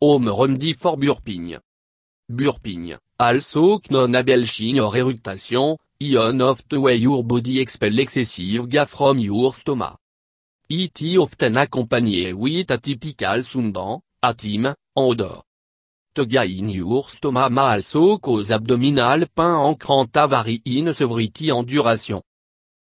Home remedy for burping. Burping, also known as belching or eructation, ion of the way your body expel excessive gas from your stomach. It is often accompanied with a typical sound, a theme, and odor. The gas in your stomach may also cause abdominal pain and cramp vary in severity and duration.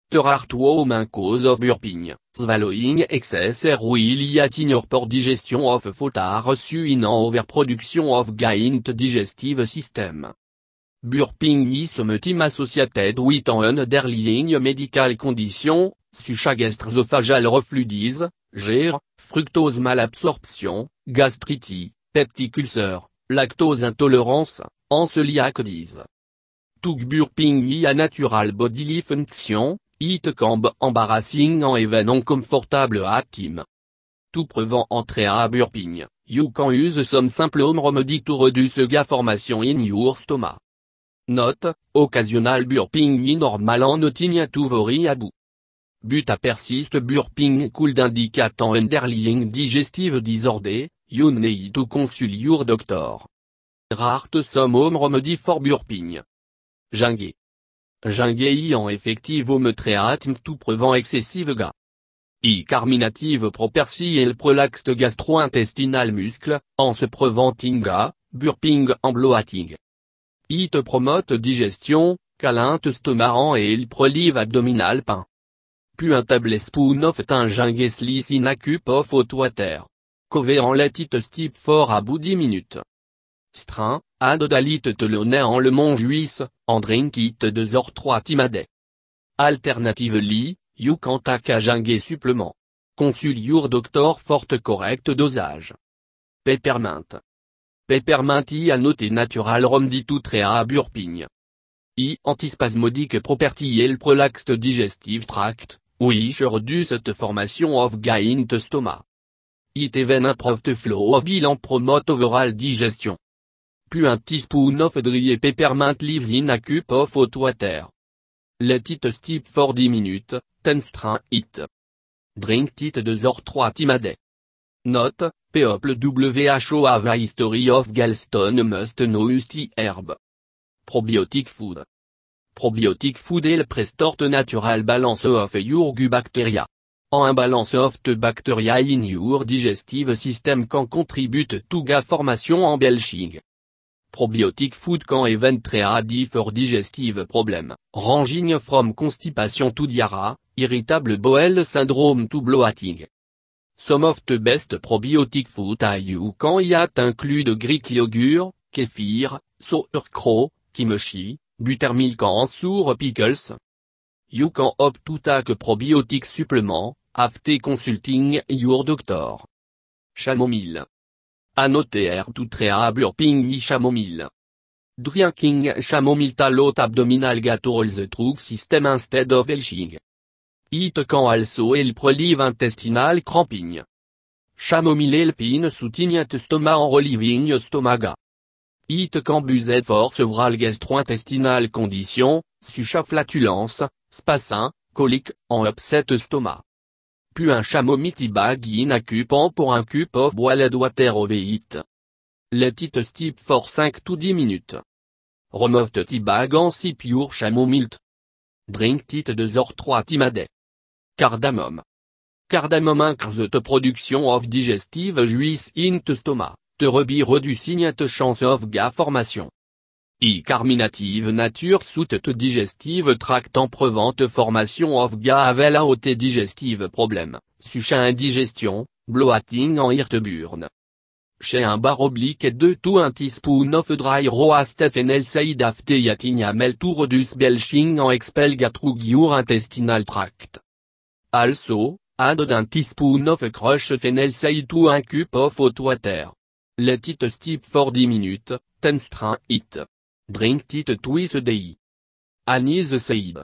There are two main causes of burping: swallowing excess air will lead in your poor digestion of food reçu in an overproduction of gas in the digestive system. Burping is sometimes associated with an underlying medical condition, such as gastroesophageal reflux, GER, fructose malabsorption, gastritis, peptic ulcer, lactose intolerance, and celiac disease. To burping is a natural bodily function. It can be embarrassing and even uncomfortable at times. To prevent entry a burping, you can use some simple home remedy to reduce gas formation in your stomach. Note: occasional burping is normal and nothing to worry about. But a persist burping could indicate an underlying digestive disorder. You need to consult your doctor. There are some home remedy for burping. Gingembre. Gingembre en effective home treatment to prevent excessive gas. Carminative property help relax the gastrointestinal muscle, en se preventing gas, burping and bloating. It promote digestion, caliente stomac et help relieve abdominal pain. Puis un tablespoon of gingembre slice in a cup of hot water. Cover and let it steep for about 10 minutes. Strain, add a little en lemon juice, and drink it 2 or 3 times a day. Alternatively, you can take a gingembre supplement. Consult your doctor for the correct dosage. Peppermint. Peppermint is a note natural remedy to treat burping. Antispasmodic property help relax the digestive tract, which reduce the formation of gas in the stomach. It even improve the flow of bile and promote overall digestion. Puis un teaspoon of dry peppermint leaves in a cup of hot water. Let it steep for 10 minutes, then strain it. Drink it 2 or 3 times a day. Note: WHO have a history of gallstone must know used herb. Probiotic food. Probiotic food help restore the natural balance of your gut bacteria. An imbalance of the bacteria in your digestive system can contribute to gas formation and belching. Probiotic food can even treat for digestive problem, ranging from constipation to diarrhea, irritable bowel syndrome to bloating. Some of the best probiotic food you can eat include Greek yogurt, kefir, sauerkraut, kimchi, buttermilk and sour pickles. You can opt to take a probiotic supplement, after consulting your doctor. Chamomile. Another herb to treat burping is chamomile. Drinking chamomile low abdominal gas to the throat system instead of belching. It can also help relieve intestinal cramping. Chamomile help in soothing the stomach and relieving stomach gas. It can be used for several gastrointestinal conditions, such as flatulence, spasm, colic, and upset stomach. Puis un chamomile tea bag in a cup pour un cup of boiled water over it. Let it steep for 5 to 10 minutes. Remove the tea bag and sip your chamomile. Drink it 2 or 3 times a day. Cardamom. Cardamom increases the production of digestive juice in the stomach, to reducing the chance of gas formation. Carminative nature suit the digestive tract and prevent formation of gas without digestive problem, such as indigestion, bloating and heartburn. Chez un bar oblique 2 to 1 teaspoon of dry roasted fennel seed after eating a meal to reduce belching and expel gas through your intestinal tract. Also, add 1 teaspoon of crushed fennel seed to 1 cup of hot water. Let it steep for 10 minutes, then strain it. Drink it twice a day. Anise seed.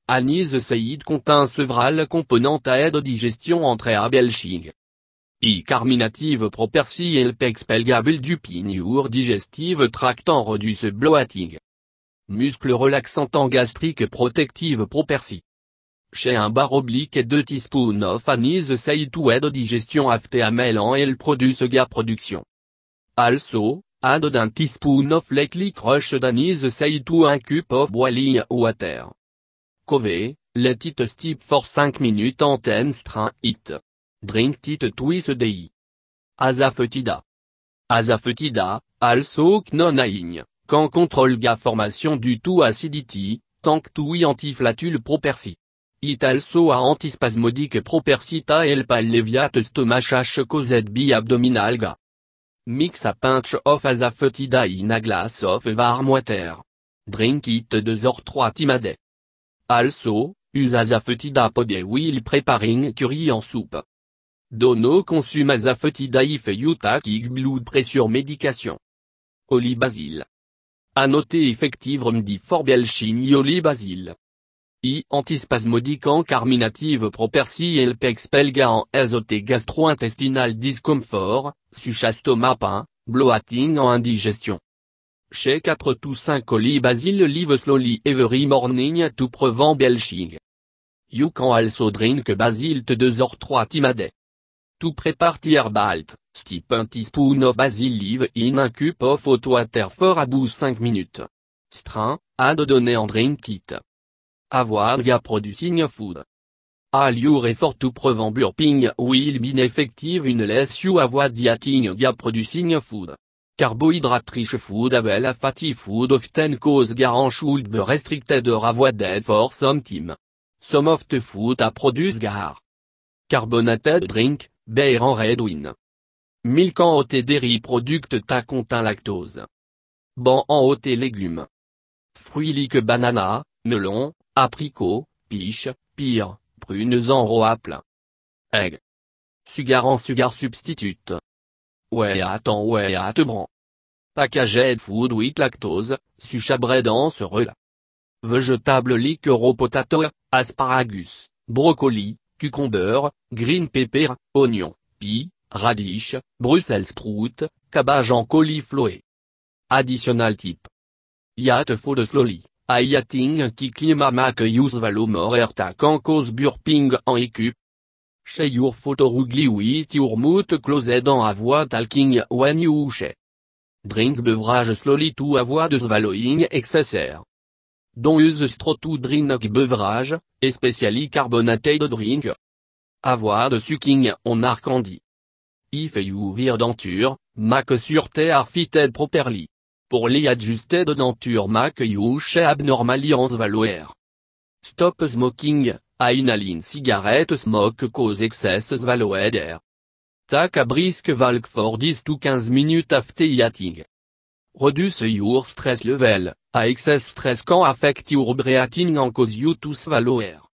Anise seed contains several components to aid digestion and treat belching. Carminative property help expel gas buildup in your digestive tract and reduce bloating. Muscle relaxant and gastric protective property. Chez un bar oblique 2 teaspoons of anise seed to aid digestion after a meal and help produce gas production. Also, add d'un teaspoon of lightly crushed anise say to 1 cup of boiling water. Cove, let it steep for 5 minutes and then strain it. Drink it twice a day. Asafoetida. Asafoetida, also known as can control the formation due to acidity, thanks to anti-flatule property. It also a antispasmodic property to help alleviate stomach ache caused by abdominal gas. Mix a pinch of asafoetida in a glass of warm water. Drink it 2 or 3 times a day. Also, use asafoetida powder while preparing curry en soupe. Do not consume asafoetida if you take blood pressure medication. Holy basil. À noter effective remedy for belching holy basil. Antispasmodic and carminative property help expel gas and azote gastro-intestinal discomfort, such stomach pain, bloating and indigestion. Chez 4 to 5 holy basil live slowly every morning to prevent belching. You can also drink basil 2 or 3 times a day. To prepare the herbal, steep a teaspoon of basil leaf in 1 cup of hot water for about 5 minutes. Strain, add donner and drink it. Avoid gas producing food. All your effort to prevent burping will be ineffective unless you avoid eating gas producing food. Carbohydrate-rich food and fatty food often cause gas and should be restricted or avoided for some time. Some of the food that produce gas. Carbonated drink, beer and red wine. Milk and hot dairy product that contain lactose. Ban en hot légumes. Fruits like banana, melon, apricot, peach, pear, prunes en raw apple. Egg. Sugar en sugar substitute. Wheat en wheat bran. Packaged food with lactose, such as bread and cereal. Vegetable like raw potato, asparagus, broccoli, cucumber, green pepper, oignon, pea, radish, Brussels sprout, cabbage and cauliflower. Additional tip. Eat food slowly. Eating quickly make you swallow more air can cause burping and hiccup. Share your food ugly with your mouth closed and avoid talking when you chew. Drink beverage slowly to avoid swallowing excess air. Don't use straw to drink beverage, especially carbonated drink. Avoid sucking on candy. If you wear denture, make sure they are fitted properly. Poorly adjusted denture make you chew abnormally and swallow air. Stop smoking, inhaling cigarette smoke cause excess swallowed air. Take a brisk walk for 10 to 15 minutes after eating. Reduce your stress level, excess stress can affect your breathing and cause you to swallow air.